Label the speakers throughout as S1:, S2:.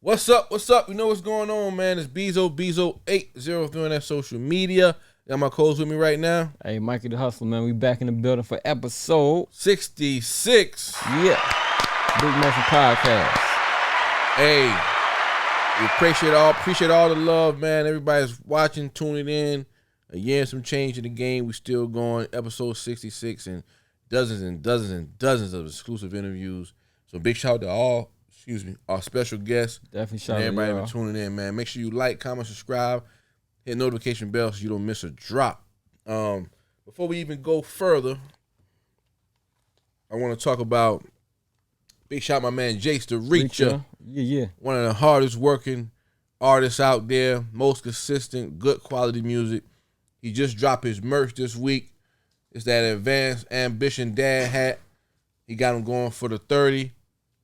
S1: What's up? What's up? You know what's going on, man. It's Bezo80 on that social media. Got my codes with me right now.
S2: Hey, Mikey the Hustler, man. We back in the building for episode
S1: 66.
S2: Yeah. Big Motion Podcast.
S1: Hey, we appreciate all the love, man. Everybody's watching, tuning in. A year and some change in the game. We still going. Episode 66 and dozens and dozens and dozens of exclusive interviews. So big shout out to all, our special guests.
S2: Definitely shout out to
S1: everybody for tuning in, man. Make sure you like, comment, subscribe, hit notification bell so you don't miss a drop. Before we even go further, I want to talk about big shout out my man Jace the Reacher.
S2: Yeah.
S1: One of the hardest working artists out there, most consistent, good quality music. He just dropped his merch this week. It's that Advanced Ambition Dad hat. He got him going for the 30.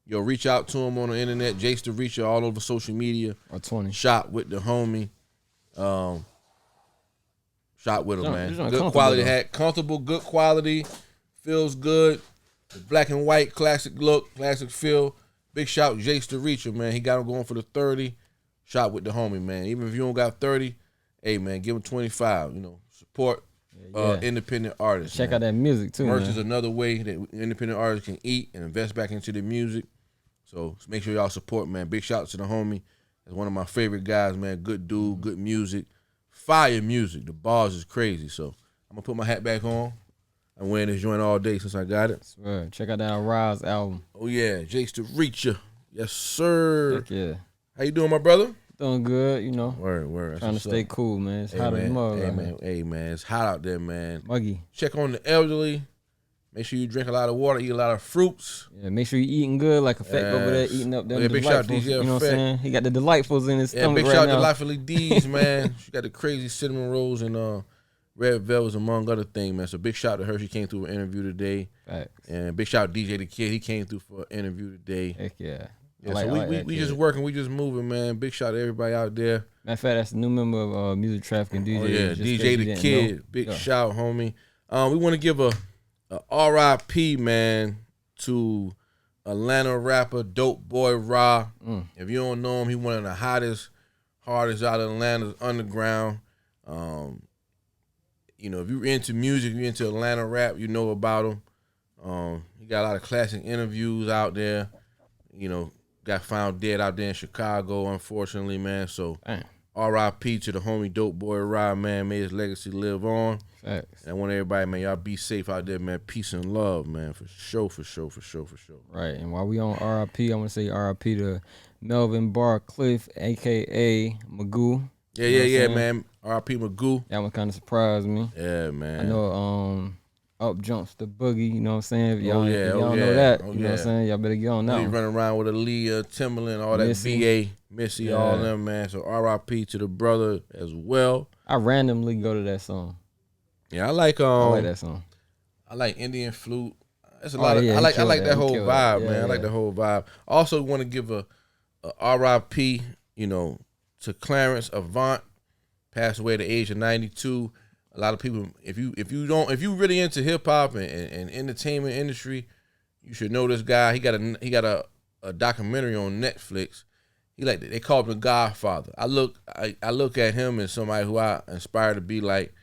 S1: Yo, reach out to him on the internet. Jace the Reacher all over social media.
S2: Or 20.
S1: Shop with the homie. Shop with him, man. Good quality hat. Comfortable, good quality. Feels good. The black and white, classic look, classic feel. Big shout, Jace the Reacher, man. He got him going for the 30. Shop with the homie, man. Even if you don't got 30, hey, man, give him 25. You know, support independent artists.
S2: Check out that music, too,
S1: Merch
S2: man.
S1: is another way that independent artists can eat and invest back into their music. So make sure y'all support, man. Big shout out to the homie. That's one of my favorite guys, man. Good dude, good music. Fire music. The bars is crazy. So I'm going to put my hat back on. I'm wearing this joint all day since I got it.
S2: Swear. Check out that Rise album.
S1: Oh, yeah. Jace the Reacher. Yes, sir.
S2: Heck yeah.
S1: How you doing, my brother?
S2: Doing good, you know.
S1: Word.
S2: Trying to stay cool, man. It's hot as mug.
S1: Hey, man. It's hot out there, man.
S2: Muggy.
S1: Check on the elderly. Make sure you drink a lot of water, eat a lot of fruits.
S2: Yeah, make sure you eating good, like Effect over there, eating up them
S1: big shout out
S2: delightfuls.
S1: DJ
S2: You know what I'm
S1: Effect.
S2: saying? He got the delightfuls in his stomach
S1: big
S2: right
S1: shout out
S2: now.
S1: to Delightfully D's, man. She got the crazy cinnamon rolls and red velvets, among other things, man. So big shout out to her. She came through for an interview today.
S2: Facts.
S1: And big shout out to DJ the Kid. He came through for an interview today.
S2: Heck yeah.
S1: So we just working, we just moving, man. Big shout out to everybody out there.
S2: Matter of fact, that's a new member of Music Trafficking DJ.
S1: Oh, yeah, DJ the Kid. Big shout, homie. We want to give a RIP, man, to Atlanta rapper Dope Boy Ra. If you don't know him, he one of the hottest, hardest out of Atlanta's underground. You know, if you're into music, you're into Atlanta rap, you know about him. He got a lot of classic interviews out there. You know, got found dead out there in Chicago, unfortunately, man. So RIP to the homie Dope Boy Ra, man. May his legacy live on.
S2: Facts.
S1: And I want everybody, man, y'all be safe out there, man. Peace and love, man. For sure.
S2: Right. And while we on RIP, I want to say RIP to Melvin Barcliff, a.k.a. Magoo.
S1: Yeah, man. RIP Magoo.
S2: That one kind of surprised me.
S1: Yeah, man.
S2: I know up jumps the boogie, you know what I'm saying? If y'all,
S1: Oh, yeah,
S2: if y'all
S1: oh,
S2: don't
S1: yeah.
S2: know that,
S1: Oh,
S2: you know what I'm
S1: yeah.
S2: saying? Y'all better get on that
S1: You
S2: one.
S1: running around with Aaliyah, Timberland, all that
S2: Missy.
S1: Missy, all them, man. So RIP to the brother as well.
S2: I randomly go to that song.
S1: Yeah, I like
S2: that song.
S1: I like Indian flute. That's a lot of I like that whole vibe, man. I like the whole vibe. Also want to give a RIP, you know, to Clarence Avant, passed away at the age of 92. A lot of people, if you really into hip hop and entertainment industry, you should know this guy. He got a documentary on Netflix. They call him the Godfather. I look at him as somebody who I aspire to be like,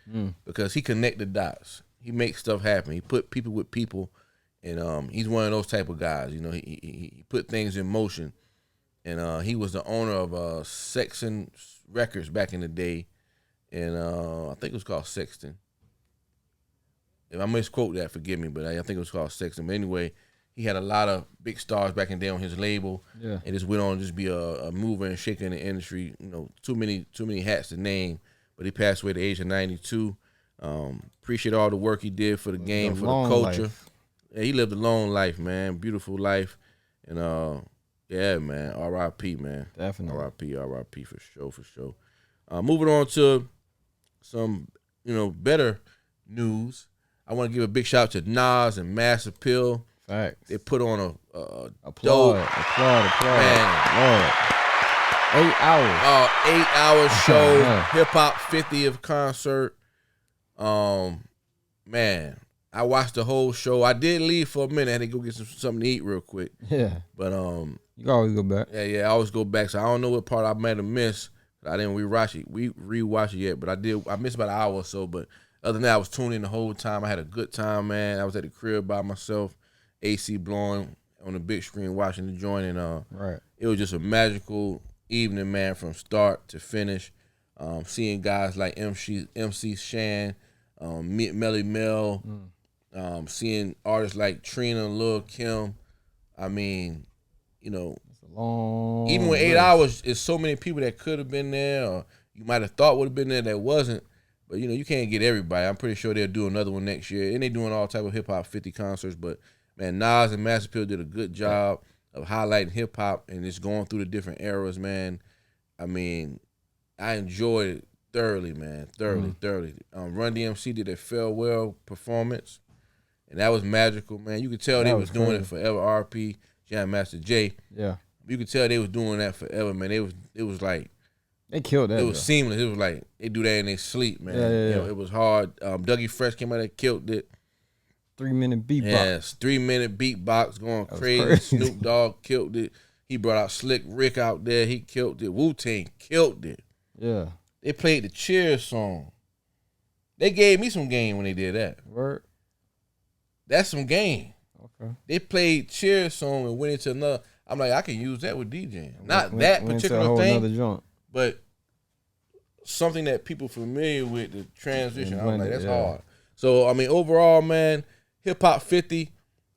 S1: because he connect the dots. He makes stuff happen. He put people with people, and he's one of those type of guys. You know, he put things in motion, and he was the owner of Sexton Records back in the day. And I think it was called Sexton. If I misquote that, forgive me, but I think it was called Sexton. But anyway, he had a lot of big stars back in the day on his label. Yeah. And just went on to just be a mover and shaker in the industry. You know, too many hats to name. But he passed away at the age of 92. Appreciate all the work he did for the game, for the culture.
S2: Life.
S1: Yeah, he lived a long life, man. Beautiful life. And yeah, man. RIP, man.
S2: Definitely.
S1: RIP for sure. Moving on to some, better news. I want to give a big shout out to Nas and Mass Appeal.
S2: Facts.
S1: They put on a
S2: applaud.
S1: Man.
S2: Lord. 8 hours.
S1: 8 hour show, hip hop 50th concert. Man, I watched the whole show. I did leave for a minute. I had to go get something to eat real quick.
S2: Yeah.
S1: But
S2: you You can always go back.
S1: Yeah, I always go back. So I don't know what part I might have missed. I didn't rewatch it yet, but I did. I missed about an hour or so. But other than that, I was tuning in the whole time. I had a good time, man. I was at the crib by myself, AC blowing on the big screen, watching the joint, and
S2: right.
S1: It was just a magical evening, man, from start to finish. Seeing guys like MC Shan, Melly Mel, seeing artists like Trina, Lil Kim. I mean, you know, even with 8 hours, it's so many people that could have been there, or you might have thought would have been there that wasn't. But you know, you can't get everybody. I'm pretty sure they'll do another one next year, and they're doing all type of hip hop 50 concerts. But man, Nas and Master P did a good job of highlighting hip hop, and it's going through the different eras, man. I mean, I enjoyed it thoroughly, man. Thoroughly. Run DMC did a farewell performance, and that was magical, man. You could tell they was doing it forever. RP, Jam Master Jay.
S2: Yeah.
S1: You could tell they was doing that forever, man. It was like
S2: they killed that.
S1: It was seamless. It was like they do that in their sleep, man.
S2: Yeah.
S1: You know, it was hard. Dougie Fresh came out and killed it.
S2: 3-minute beatbox.
S1: Yes, 3-minute beatbox going crazy. Snoop Dogg killed it. He brought out Slick Rick out there. He killed it. Wu-Tang killed it.
S2: Yeah.
S1: They played the Cheers song. They gave me some game when they did that.
S2: Word.
S1: That's some game.
S2: Okay.
S1: They played Cheers song and went into another. I'm like, I can use that with DJing. Not that particular thing, but something that people familiar with, the transition. I'm like, that's hard. So, I mean, overall, man, Hip Hop 50,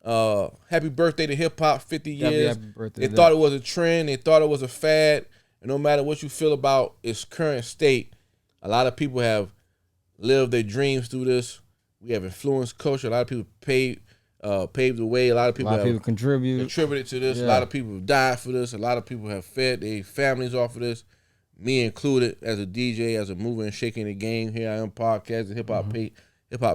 S1: happy birthday to Hip Hop 50 years. They thought it was a trend. They thought it was a fad. And no matter what you feel about its current state, a lot of people have lived their dreams through this. We have influenced culture. A lot of people paved the way. A lot of people have contributed to this. Yeah. A lot of people have died for this. A lot of people have fed their families off of this. Me included, as a DJ, as a mover and shaking the game. Here I am, podcast, a hip hop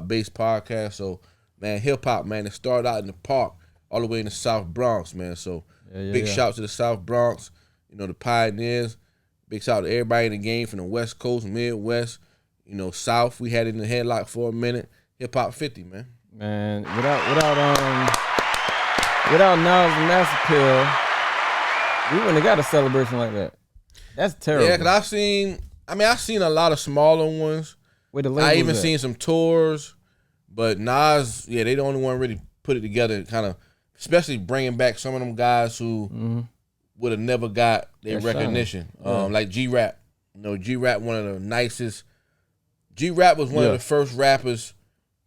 S1: based podcast. So, man, hip hop, man, it started out in the park all the way in the South Bronx, man. So, big shout to the South Bronx, you know, the pioneers. Big shout to everybody in the game from the West Coast, Midwest, you know, South. We had it in the headlock for a minute. Hip Hop 50, man.
S2: Man, without Nas and Master P, we wouldn't have got a celebration like that. That's terrible.
S1: Yeah, because I've seen a lot of smaller ones. I even seen some tours, but Nas, they the only one really put it together, kind of, especially bringing back some of them guys who would have never got their recognition. Like G-Rap. You know, G-Rap, one of the nicest. G-Rap was one of the first rappers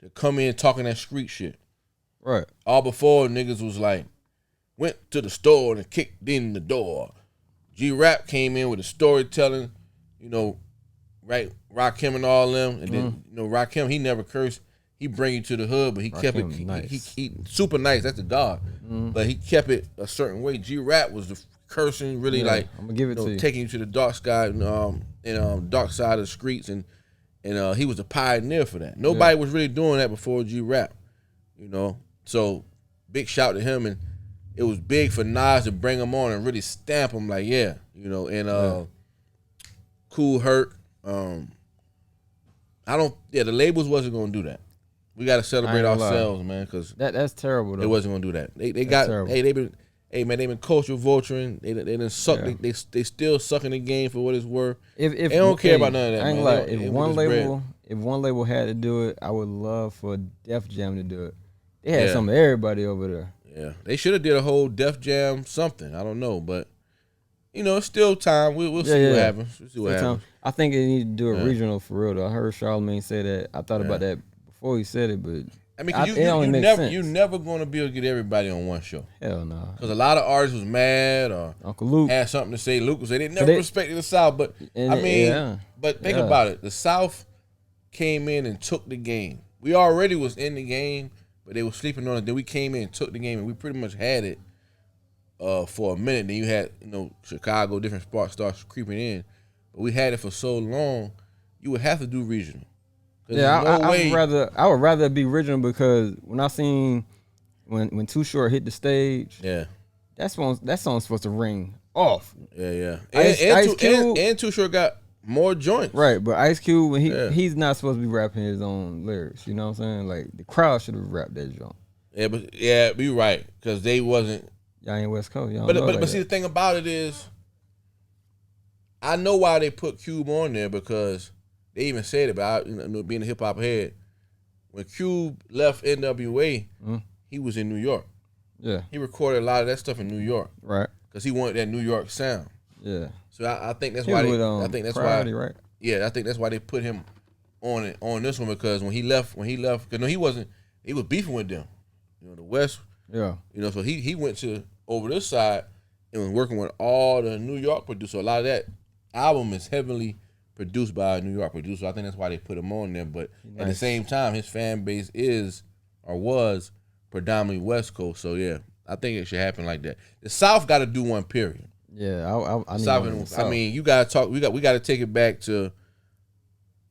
S1: to come in talking that street shit.
S2: Right.
S1: All before niggas was like, went to the store and kicked in the door. G-Rap came in with the storytelling, you know, right? Rakim and all them. And then, you know, Rakim, he never cursed. He bring you to the hood, but he kept it nice. He super nice. That's the dog. But he kept it a certain way. G-Rap was the cursing, really like,
S2: I'm gonna give it to you,
S1: taking you to the dark sky and dark side of the streets, and he was a pioneer for that. Nobody was really doing that before G-Rap, you know. So big shout to him, and it was big for Nas to bring him on and really stamp him like, you know, and Cool Herc. The labels wasn't gonna do that. We gotta celebrate ourselves, man, because
S2: that's terrible. Though.
S1: They wasn't gonna do that. They've been cultural vulturing. They didn't suck. Yeah. They still sucking the game for what it's worth. If they don't care about none of that.
S2: I ain't lie. If one label had to do it, I would love for Def Jam to do it. They had some of everybody over there.
S1: Yeah, they should have did a whole Def Jam something. I don't know, but you know, it's still time. We'll see what happens. We'll see what happens.
S2: I think they need to do a regional for real though. I heard Charlamagne say that. I thought about that before he said it, but
S1: I mean, you're never gonna be able to get everybody on one show.
S2: Hell no.
S1: Because a lot of artists was mad or
S2: Uncle Luke
S1: had something to say. Luke was say they never respected the South, but but think about it. The South came in and took the game. We already was in the game, but they were sleeping on it. Then we came in and took the game, and we pretty much had it for a minute. Then you had, you know, Chicago, different spots starts creeping in. But we had it for so long, you would have to do regional.
S2: Yeah, I would rather be regional, because when I seen when Too Short hit the stage, that song's supposed to ring off.
S1: Yeah. And Too Short got more joints.
S2: Right, but Ice Cube, when he's not supposed to be rapping his own lyrics, you know what I'm saying? Like, the crowd should have rapped that joint.
S1: Yeah, but you're right, because they wasn't
S2: Y'all ain't West Coast. Y'all
S1: but see, the thing about it is, I know why they put Cube on there because they even said it. But being a hip hop head, when Cube left NWA, he was in New York.
S2: Yeah,
S1: he recorded a lot of that stuff in New York,
S2: right?
S1: Because he wanted that New York sound.
S2: Yeah.
S1: So I think that's why I think that's
S2: Priority,
S1: why.
S2: Right?
S1: Yeah, I think that's why they put him on this one because when he left, because no, he was beefing with them, the West.
S2: Yeah.
S1: So he went to over this side and was working with all the New York producers. A lot of that album is heavily produced by a New York producer. I think that's why they put him on there. But at the same time, his fan base was predominantly West Coast. So yeah, I think it should happen like that. The South got to do one, period.
S2: Yeah, I
S1: South. I mean, you gotta talk. We got to take it back to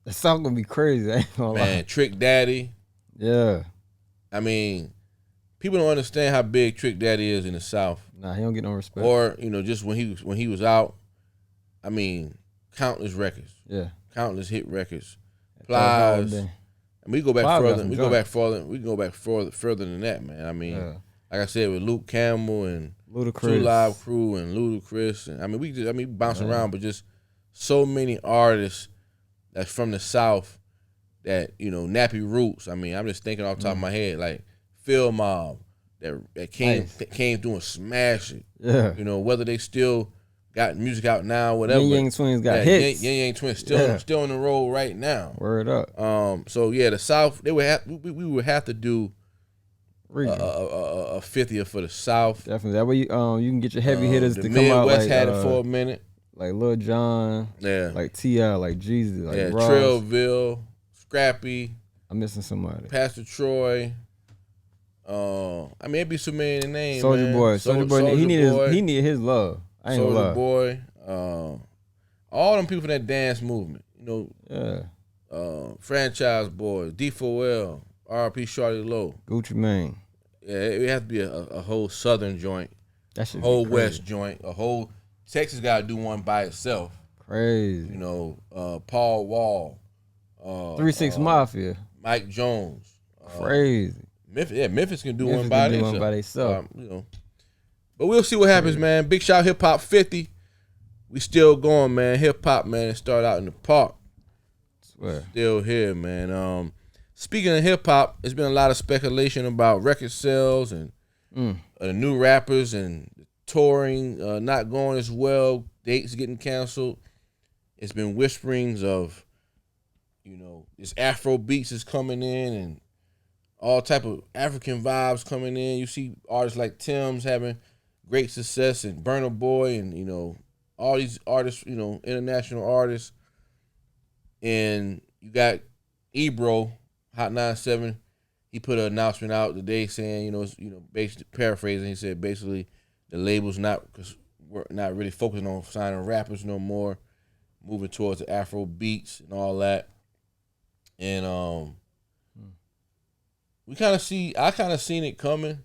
S2: the South gonna be crazy. I ain't gonna lie.
S1: Trick Daddy.
S2: Yeah.
S1: I mean, people don't understand how big Trick Daddy is in the South.
S2: Nah, he don't get no respect.
S1: Or just when he was out, I mean, countless records.
S2: Yeah.
S1: Countless hit records. Plies. And we go back further. We can go back further than that, man. I mean, like I said, with Luke Campbell and
S2: Ludacris.
S1: True Live Crew and Ludacris, and I mean we bounce around, but just so many artists that's from the South that Nappy Roots. I mean, I'm just thinking off the top of my head, like Phil Mob that came through and smashed it.
S2: Yeah,
S1: whether they still got music out now, whatever.
S2: Yin Yang Twins got hits.
S1: Yin Yang Twins still on the road right now.
S2: Word up.
S1: So yeah, the South we would have to do a 50th for the South.
S2: Definitely. That way you can get your heavy hitters to come
S1: Midwest
S2: out.
S1: Midwest had it for a minute.
S2: Like Lil Jon.
S1: Yeah.
S2: Like T.I., like Jeezy, like Ross.
S1: Trillville, Scrappy.
S2: I'm missing somebody.
S1: Pastor Troy. I mean, it'd be so many names.
S2: Soulja Boy. He needed his love. I ain't gonna lie.
S1: Soulja Boy. All them people from that dance movement. Franchise Boys, D4L, R.P. Shawty Low,
S2: Gucci Mane.
S1: Yeah, it has to be a whole Southern joint,
S2: that should
S1: whole
S2: be crazy.
S1: West joint, a whole Texas got to do one by itself.
S2: Crazy.
S1: Paul Wall,
S2: 3 6 Mafia,
S1: Mike Jones.
S2: Crazy.
S1: Memphis can do one by
S2: themselves.
S1: But we'll see what happens, man. Big Shout Hip Hop 50. We still going, man. Hip hop, man. It started out in the park.
S2: Swear.
S1: Still here, man. Speaking of hip hop, there's been a lot of speculation about record sales and the new rappers and touring not going as well. Dates getting canceled. It's been whisperings of, this Afro beats is coming in and all type of African vibes coming in. You see artists like Tim's having great success and Burna Boy and, all these artists, international artists. And you got Ebro, Hot 97. He put an announcement out today saying, basically paraphrasing, he said basically the label's because we're not really focusing on signing rappers no more, moving towards the Afro beats and all that. And I kind of seen it coming,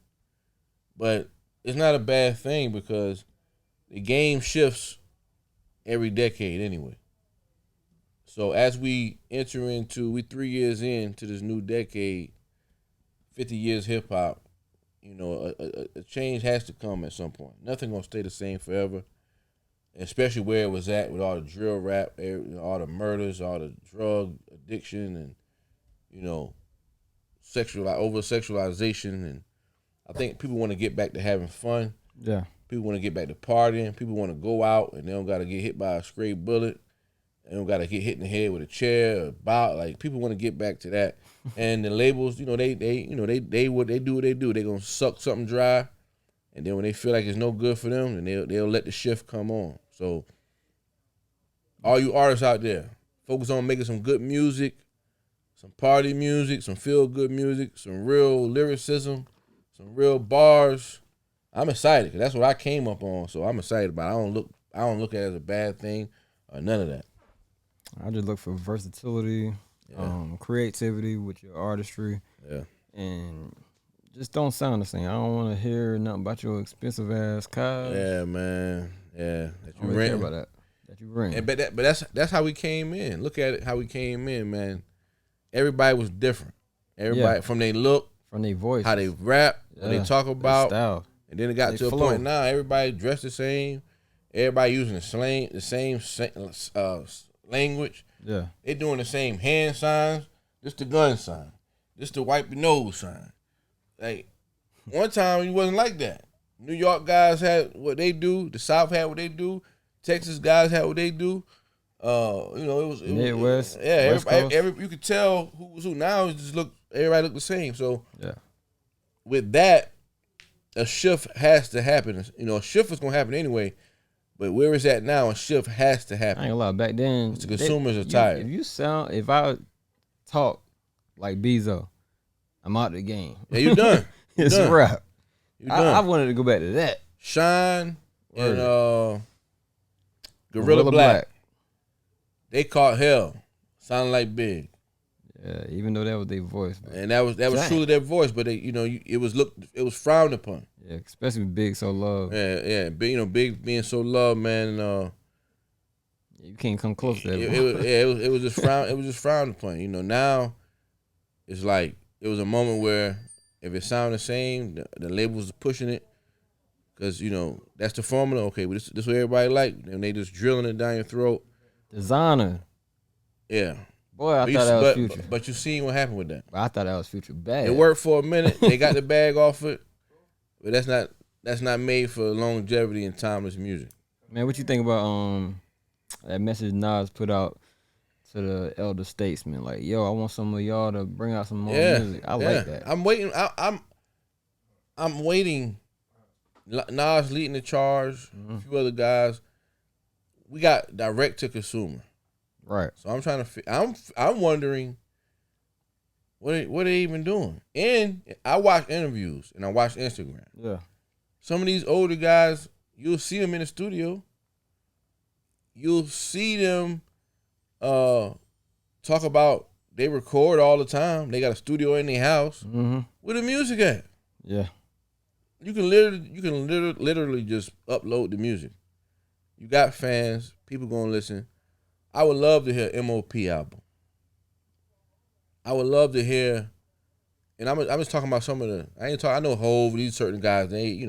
S1: but it's not a bad thing because the game shifts every decade anyway. So as we enter we 3 years into this new decade, 50 years hip hop, a change has to come at some point. Nothing gonna stay the same forever, especially where it was at with all the drill rap, all the murders, all the drug addiction, and over sexualization. And I think people want to get back to having fun.
S2: Yeah.
S1: People want to get back to partying. People want to go out and they don't got to get hit by a stray bullet. They don't got to get hit in the head with a chair or bout. Like, people want to get back to that. And the labels, they do what they do. They're going to suck something dry. And then when they feel like it's no good for them, then they'll let the shift come on. So all you artists out there, focus on making some good music, some party music, some feel-good music, some real lyricism, some real bars. I'm excited because that's what I came up on. So I'm excited about it. I don't look at it as a bad thing or none of that.
S2: I just look for versatility, creativity with your artistry.
S1: Yeah.
S2: And just don't sound the same. I don't want to hear nothing about your expensive ass cars.
S1: Yeah, man. Yeah.
S2: That you care about that. That you rent.
S1: But that's how we came in. Look at it, how we came in, man. Everybody was different. Everybody from their look,
S2: from their voice,
S1: how they rap, what they talk about.
S2: Style.
S1: And then it got to a point now, everybody dressed the same. Everybody using the same language.
S2: Yeah.
S1: They doing the same hand signs. This the gun sign. This the wipe your nose sign. Like, one time it wasn't like that. New York guys had what they do. The South had what they do. Texas guys had what they do. It was
S2: Midwest.
S1: Yeah, every you could tell who was who. Now it just everybody looked the same. So
S2: yeah,
S1: with that, a shift has to happen. A shift is gonna happen anyway. But where it's at now, a shift has to happen.
S2: I ain't gonna lie. Back then,
S1: the consumers are tired.
S2: If I talk like Bezo, I'm out the game.
S1: Yeah, you done.
S2: It's a wrap. I wanted to go back to that.
S1: Shine and Gorilla Black. They caught hell. Sounding like Big.
S2: Yeah, even though that was their voice.
S1: And that was truly their voice, but it was frowned upon.
S2: Yeah, especially with Big so loved.
S1: Yeah. Big being so loved, man.
S2: You can't come close to that.
S1: It was just frowned upon. Now it's like it was a moment where if it sounded the same, the labels are pushing it because that's the formula. Okay, well, this what everybody like, and they just drilling it down your throat.
S2: Designer.
S1: Yeah.
S2: Boy, I thought that was Future.
S1: But you seen what happened with that.
S2: But I thought that was Future bad.
S1: It worked for a minute. They got the bag off it, but that's not made for longevity and timeless music.
S2: Man, what you think about that message Nas put out to the elder statesmen? Like, yo, I want some of y'all to bring out some more music. I like that.
S1: I'm waiting. I'm waiting. Nas leading the charge. A few other guys. We got direct to consumer.
S2: Right.
S1: So I'm trying to. I'm wondering what are they even doing. And I watch interviews and I watch Instagram.
S2: Yeah.
S1: Some of these older guys, you'll see them in the studio. You'll see them talk about they record all the time. They got a studio in their house.
S2: Mm-hmm.
S1: Where the music at?
S2: Yeah.
S1: You can literally just upload the music. You got fans. People gonna listen. I would love to hear MOP album. I would love to hear, and I'm just talking about some of the. I know Hov. These certain guys. They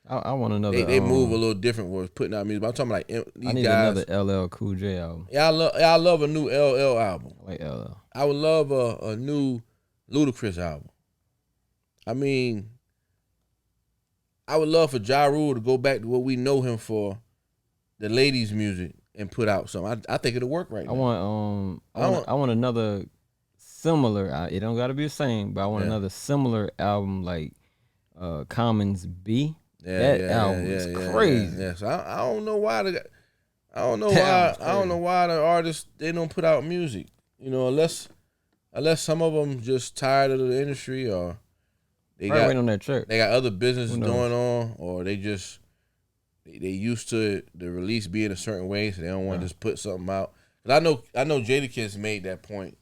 S2: I want another.
S1: They move a little different with putting out music. But I'm talking like these
S2: I need
S1: guys.
S2: Another LL Cool J album.
S1: Yeah, I love a new LL album.
S2: I like LL.
S1: I would love a new Ludacris album. I mean, I would love for Ja Rule to go back to what we know him for, the ladies' music, and put out something. I think it'll work right now.
S2: I want another similar. It don't got to be the same, but I want another similar album like Common's B. That album is crazy.
S1: Yeah. So I don't know why the artists they don't put out music. Unless some of them just tired of the industry or they got
S2: on that check.
S1: They got other businesses going on, or they used to the release being a certain way, so they don't want to just put something out. Cause I know Jadakiss made that point.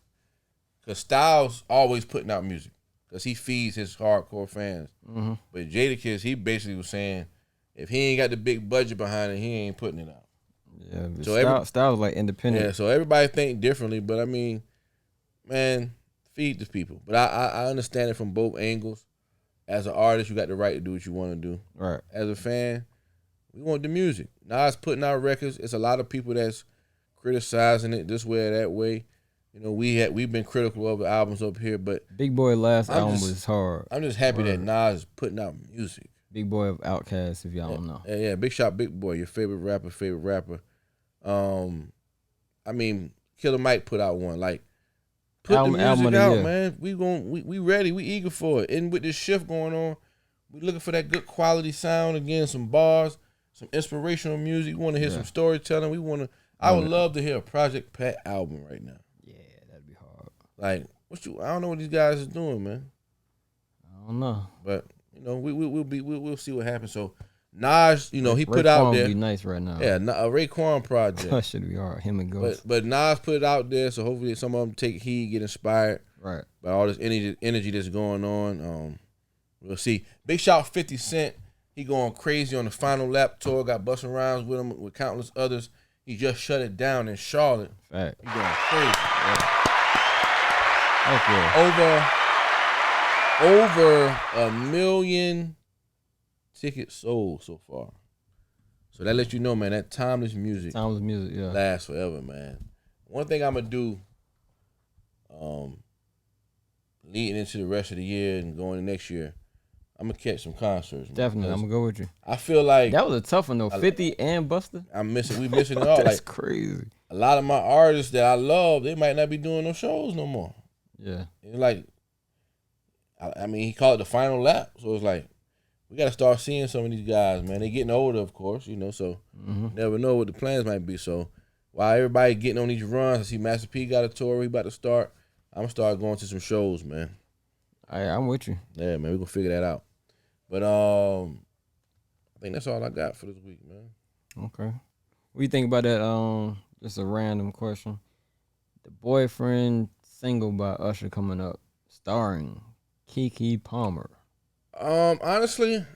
S1: Cause Styles always putting out music. Cause he feeds his hardcore fans.
S2: Mm-hmm.
S1: But Jadakiss, he basically was saying, if he ain't got the big budget behind it, he ain't putting it out.
S2: Yeah, so Styles like independent.
S1: Yeah, so everybody think differently, but I mean, man, feed the people. But I understand it from both angles. As an artist, you got the right to do what you want to do.
S2: Right.
S1: As a fan, we want the music. Nas putting out records. It's a lot of people that's criticizing it this way or that way. We've been critical of the albums up here, but
S2: Big Boy last album was hard.
S1: I'm just happy that Nas is putting out music.
S2: Big Boy of Outkast, if y'all don't know.
S1: Yeah, Big Shot, Big Boy, your favorite rapper. I mean, Killer Mike put out one. Like, put the music out, man. We ready. We eager for it. And with this shift going on, we looking for that good quality sound again, some bars, some inspirational music. We want to hear some storytelling. I would love to hear a Project Pat album right now.
S2: Yeah, that'd be hard.
S1: Like, I don't know what these guys is doing, man.
S2: I don't know.
S1: But we'll see what happens. So Nas, he put out there.
S2: Would be nice right now.
S1: Yeah, a Raekwon project.
S2: That should be hard. Him and Ghost.
S1: But Nas put it out there, so hopefully some of them take heed, get inspired.
S2: Right.
S1: By all this energy that's going on. We'll see. Big shout 50 Cent. He going crazy on the Final Lap tour. Got busting rhymes with him with countless others. He just shut it down in Charlotte.
S2: Fact.
S1: He going crazy.
S2: Yeah.
S1: Over 1 million tickets sold so far. So that lets you know, man, that timeless music lasts forever, man. One thing I'm going to do leading into the rest of the year and going into next year, I'm going to catch some concerts. Man,
S2: definitely, I'm going to go with you.
S1: I feel like...
S2: That was a tough one, though. 50 and Busta?
S1: We missing it all.
S2: That's crazy.
S1: A lot of my artists that I love, they might not be doing no shows no more.
S2: Yeah.
S1: It's like, I mean, he called it the final lap. So it's like, we got to start seeing some of these guys, man. They getting older, of course, you know, so never know what the plans might be. So while everybody getting on these runs, I see Master P got a tour he about to start. I'm going to start going to some shows, man.
S2: I'm with you.
S1: Yeah, man, we're going to figure that out. But I think that's all I got for this week, man.
S2: Okay. What do you think about that? Just a random question. The Boyfriend single by Usher coming up, starring Keke Palmer.
S1: Honestly,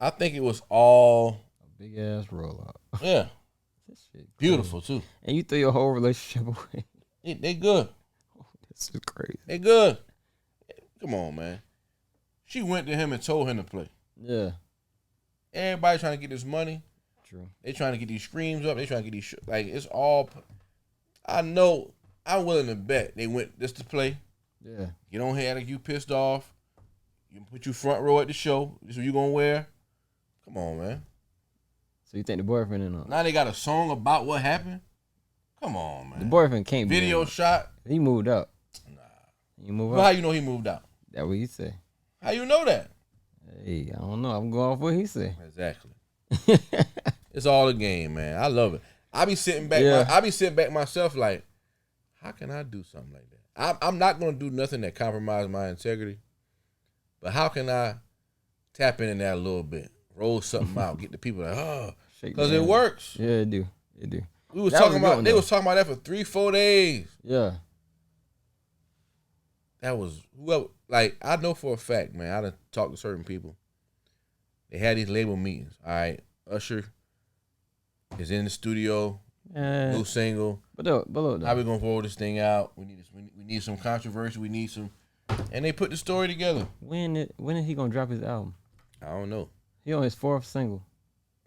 S1: I think it was all
S2: a big ass rollout.
S1: Yeah.
S2: This shit
S1: beautiful too.
S2: And you threw your whole relationship away.
S1: They good.
S2: Oh, this is crazy.
S1: They good. Come on, man. She went to him and told him to play.
S2: Yeah.
S1: Everybody trying to get this money.
S2: True.
S1: They trying to get these screams up. They trying to get these like it's all. I know. I'm willing to bet they went just to play.
S2: Yeah.
S1: Get on here like you pissed off. You put you front row at the show. This is what you gonna wear. Come on, man.
S2: So you think the boyfriend in
S1: Now they got a song about what happened? Come on, man.
S2: The boyfriend can't be
S1: video shot.
S2: He moved up.
S1: Nah.
S2: He moved
S1: Well,
S2: up.
S1: how you know he moved out?
S2: That what he say.
S1: How you know that?
S2: Hey, I don't know. I'm going off what he say.
S1: Exactly. It's all a game, man. I love it. I be sitting back.
S2: Yeah.
S1: I be sitting back myself like, how can I do something like that? I'm not gonna do nothing that compromises my integrity. But how can I tap in that a little bit, roll something out, get the people like, because it works.
S2: Yeah, it do. It do.
S1: We was talking about. They was talking about that for 3-4 days.
S2: Yeah.
S1: That was whoever. Like I know for a fact, man. I done talked to certain people. They had these label meetings. All right, Usher is in the studio. New single.
S2: But look,
S1: how we gonna roll this thing out? We need some controversy. We need some, and they put the story together.
S2: When is he gonna drop his album?
S1: I don't know.
S2: He on his 4th single.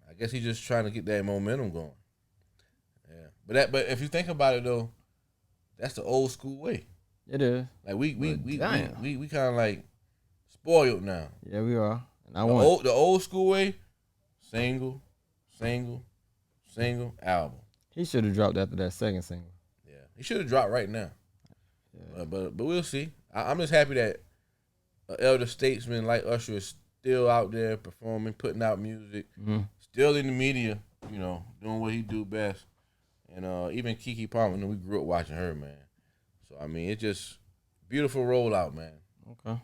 S1: I guess he's just trying to get that momentum going. Yeah, but if you think about it though, that's the old school way.
S2: It is.
S1: Like we kind of like spoiled now.
S2: Yeah, we are. And
S1: the old school way, single, album.
S2: He should have dropped after that 2nd single.
S1: Yeah, he should have dropped right now. Yeah. But we'll see. I'm just happy that an elder statesman like Usher is still out there performing, putting out music, still in the media, you know, doing what he do best. And even Keke Palmer, you know, we grew up watching her, man. So, I mean, it's just beautiful rollout, man.
S2: Okay.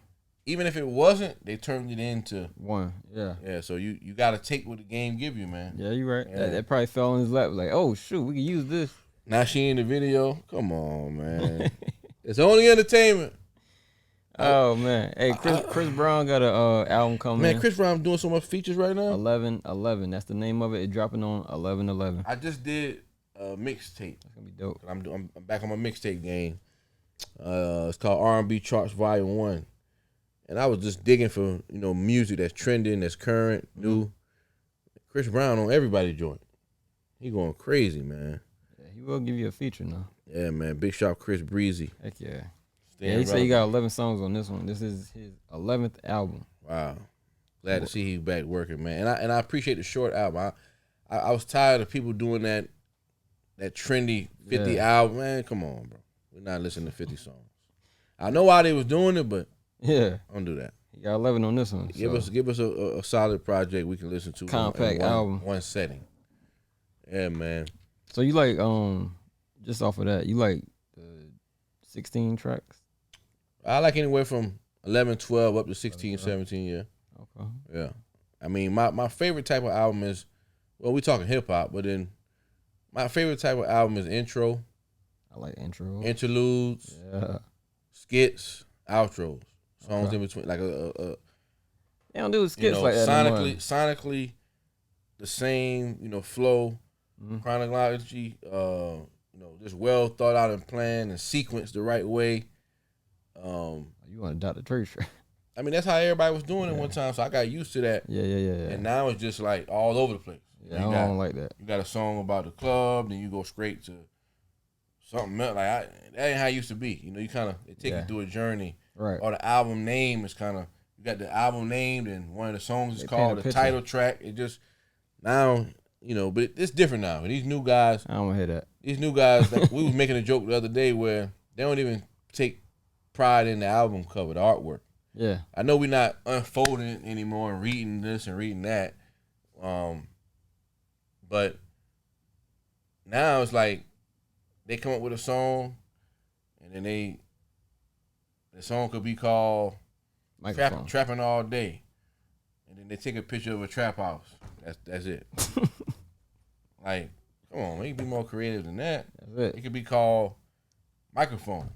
S1: Even if it wasn't, they turned it into
S2: one. Yeah.
S1: Yeah, so you got to take what the game give you, man.
S2: Yeah, you're right. Yeah. That probably fell on his lap like, oh, shoot, we can use this.
S1: Now she in the video. Come on, man. It's only entertainment.
S2: Oh, man. Hey, Chris Brown got a album coming.
S1: Man, Chris Brown doing so much features right now.
S2: 11/11. That's the name of it. It's dropping on 11/11.
S1: I just did a mixtape.
S2: That's going to be dope.
S1: I'm back on my mixtape game. It's called R&B Charts Volume 1. And I was just digging for, you know, music that's trending, that's current, new. Chris Brown on everybody joint. He going crazy, man.
S2: Yeah, he will give you a feature now.
S1: Yeah, man. Big shout Chris Breezy.
S2: Heck yeah. Yeah, he said he got 11 songs on this one. This is his 11th album.
S1: Wow. Glad to see he back working, man. And I appreciate the short album. I was tired of people doing that trendy 50 album. Man, come on, bro. We're not listening to 50 songs. I know why they was doing it, but
S2: yeah,
S1: don't do that.
S2: He got 11 on this one.
S1: Give us a solid project we can listen to.
S2: Compact album.
S1: One setting. Yeah, man.
S2: So you like just off of that, you like the 16 tracks?
S1: I like anywhere from 11, 12 up to 16, 17, yeah.
S2: Okay.
S1: Yeah. I mean, my favorite type of album is, well, we talking hip hop, but then my favorite type of album is intro.
S2: I like intro.
S1: Interludes.
S2: Yeah.
S1: Skits, outros. Songs in between, like a
S2: they don't do skits like that.
S1: Sonically, the same, you know, flow, chronology, you know, just well thought out and planned and sequenced the right way.
S2: You want a Dr. Dre shirt?
S1: I mean, that's how everybody was doing it one time, so I got used to that.
S2: Yeah.
S1: And now it's just like all over the place.
S2: Yeah, I don't like that.
S1: You got a song about the club, then you go straight to something else. Like that ain't how it used to be. You know, you kind of take you through a journey.
S2: Right.
S1: Or the album name is kind of, you got the album name, and one of the songs is called the title track. It just now, you know, but it's different now. These new guys,
S2: I don't want to hear that.
S1: These new guys, like, we was making a joke the other day where they don't even take pride in the album cover, the artwork.
S2: Yeah. I
S1: know we're not unfolding anymore and reading this and reading that. But now it's like they come up with a song and then the song could be called Trapping All Day. And then they take a picture of a trap house. That's it. Like, come on, man, you can be more creative than that.
S2: That's it.
S1: It could be called Microphone.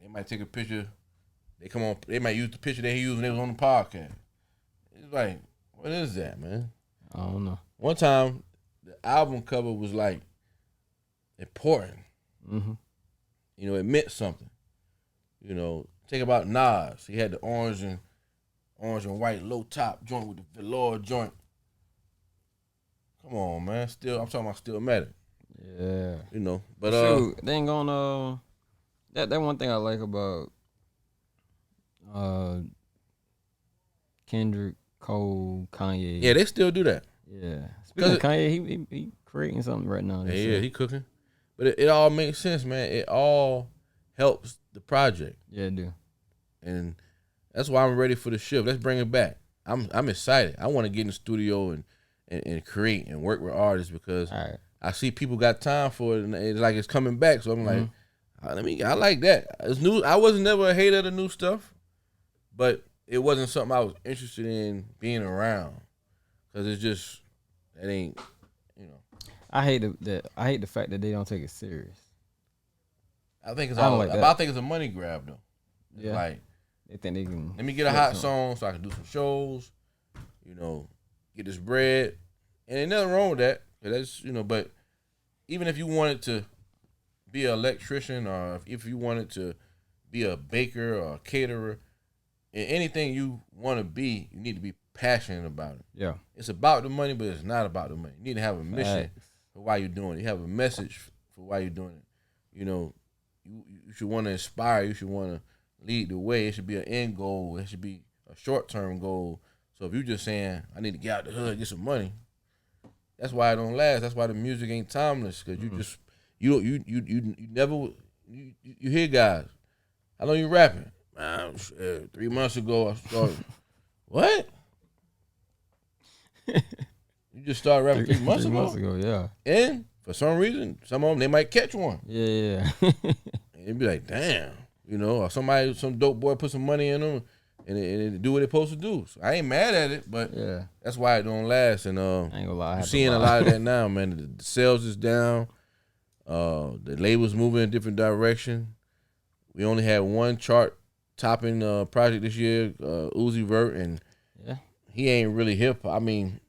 S1: They might take a picture. They might use the picture they used when they was on the podcast. It's like, what is that, man?
S2: I don't know.
S1: One time, the album cover was like important.
S2: Mm-hmm.
S1: You know, it meant something. You know, think about Nas. He had the orange and white low top joint with the velour joint. Come on, man. I'm talking about Stillmatic.
S2: Yeah.
S1: You know, but
S2: shoot, they ain't gonna. That one thing I like about Kendrick, Cole, Kanye.
S1: Yeah, they still do that.
S2: Yeah. Speaking of Kanye, he creating something right now.
S1: Yeah, he cooking. But it all makes sense, man. It all helps the project.
S2: Yeah, it do.
S1: And that's why I'm ready for the shift. Let's bring it back. I'm excited. I want to get in the studio and create and work with artists because I see people got time for it and it's like it's coming back. So I'm like, I like that. It's new. I wasn't never a hater of the new stuff, but it wasn't something I was interested in being around because it's just it ain't, you know.
S2: I hate the fact that they don't take it serious.
S1: I think it's I think it's a money grab though. It's like
S2: they think they can.
S1: Let me get a hot song so I can do some shows. You know, get this bread, and ain't nothing wrong with that. That's but even if you wanted to be an electrician or if you wanted to be a baker or a caterer, and anything you want to be, you need to be passionate about it.
S2: Yeah,
S1: it's about the money, but it's not about the money. You need to have a mission for why you're doing it. You have a message for why you're doing it. You know, you should want to inspire. You should want to lead the way. It should be an end goal. It should be a short-term goal. So if you're just saying, I need to get out the hood, get some money, that's why it don't last. That's why the music ain't timeless. Because you never hear guys, how long you rapping? 3 months ago I started. What? You just started rapping 3 months ago?
S2: 3 months ago, yeah.
S1: And for some reason, some of them, they might catch one.
S2: Yeah.
S1: And they'd be like, damn. Or some dope boy put some money in them and they do what they're supposed to do. So I ain't mad at it, but that's why it don't last. And
S2: I ain't gonna lie,
S1: you're seeing a lot of that now, man. The sales is down. The label's moving in a different direction. We only had one chart topping project this year, Uzi Vert, and he ain't really hip. I mean,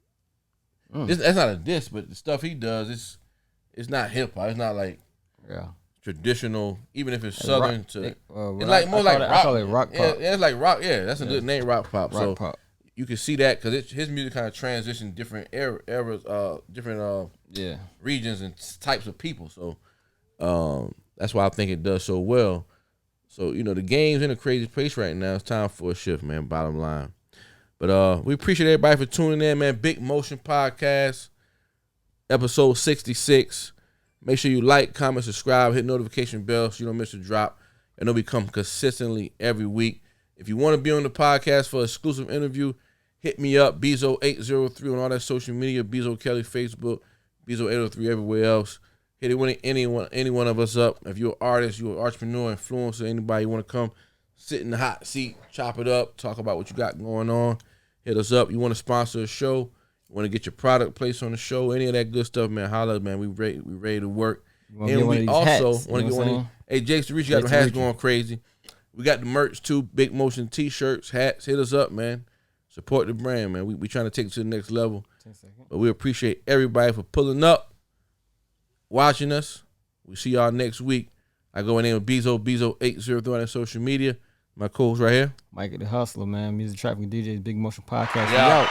S1: that's not a diss, but the stuff he does, it's not hip hop. It's not like traditional, even if it's southern
S2: rock,
S1: it's like more like rock.
S2: I call it rock pop.
S1: Yeah, it's like rock. Yeah, that's a good name, rock pop.
S2: Rock pop.
S1: You can see that because his music kind of transitioned different eras, different regions and types of people. So that's why I think it does so well. So the game's in a crazy place right now. It's time for a shift, man. Bottom line. But we appreciate everybody for tuning in, man. Big Motion Podcast, episode 66. Make sure you like, comment, subscribe, hit notification bell so you don't miss a drop. And it'll become consistently every week. If you want to be on the podcast for an exclusive interview, hit me up, Bezo803 on all that social media, Bezo Kelly Facebook, Bezo803 everywhere else. Hit any one of us up. If you're an artist, you're an entrepreneur, influencer, anybody you want to come sit in the hot seat, chop it up, talk about what you got going on, hit us up. You want to sponsor a show, you want to get your product placed on the show, any of that good stuff, man, holla, man. We ready to work. And we also want to get one of these. Hey, Jakes the Rich, you got the hats going crazy. We got the merch too, Big Motion t-shirts, hats. Hit us up, man. Support the brand, man. We trying to take it to the next level. But we appreciate everybody for pulling up, watching us. We see y'all next week. I go in there with Bezo803 on social media. My co-host right here.
S2: Mike the Hustler, man. Music Traffic DJs, Big Motion Podcast.
S1: Yeah.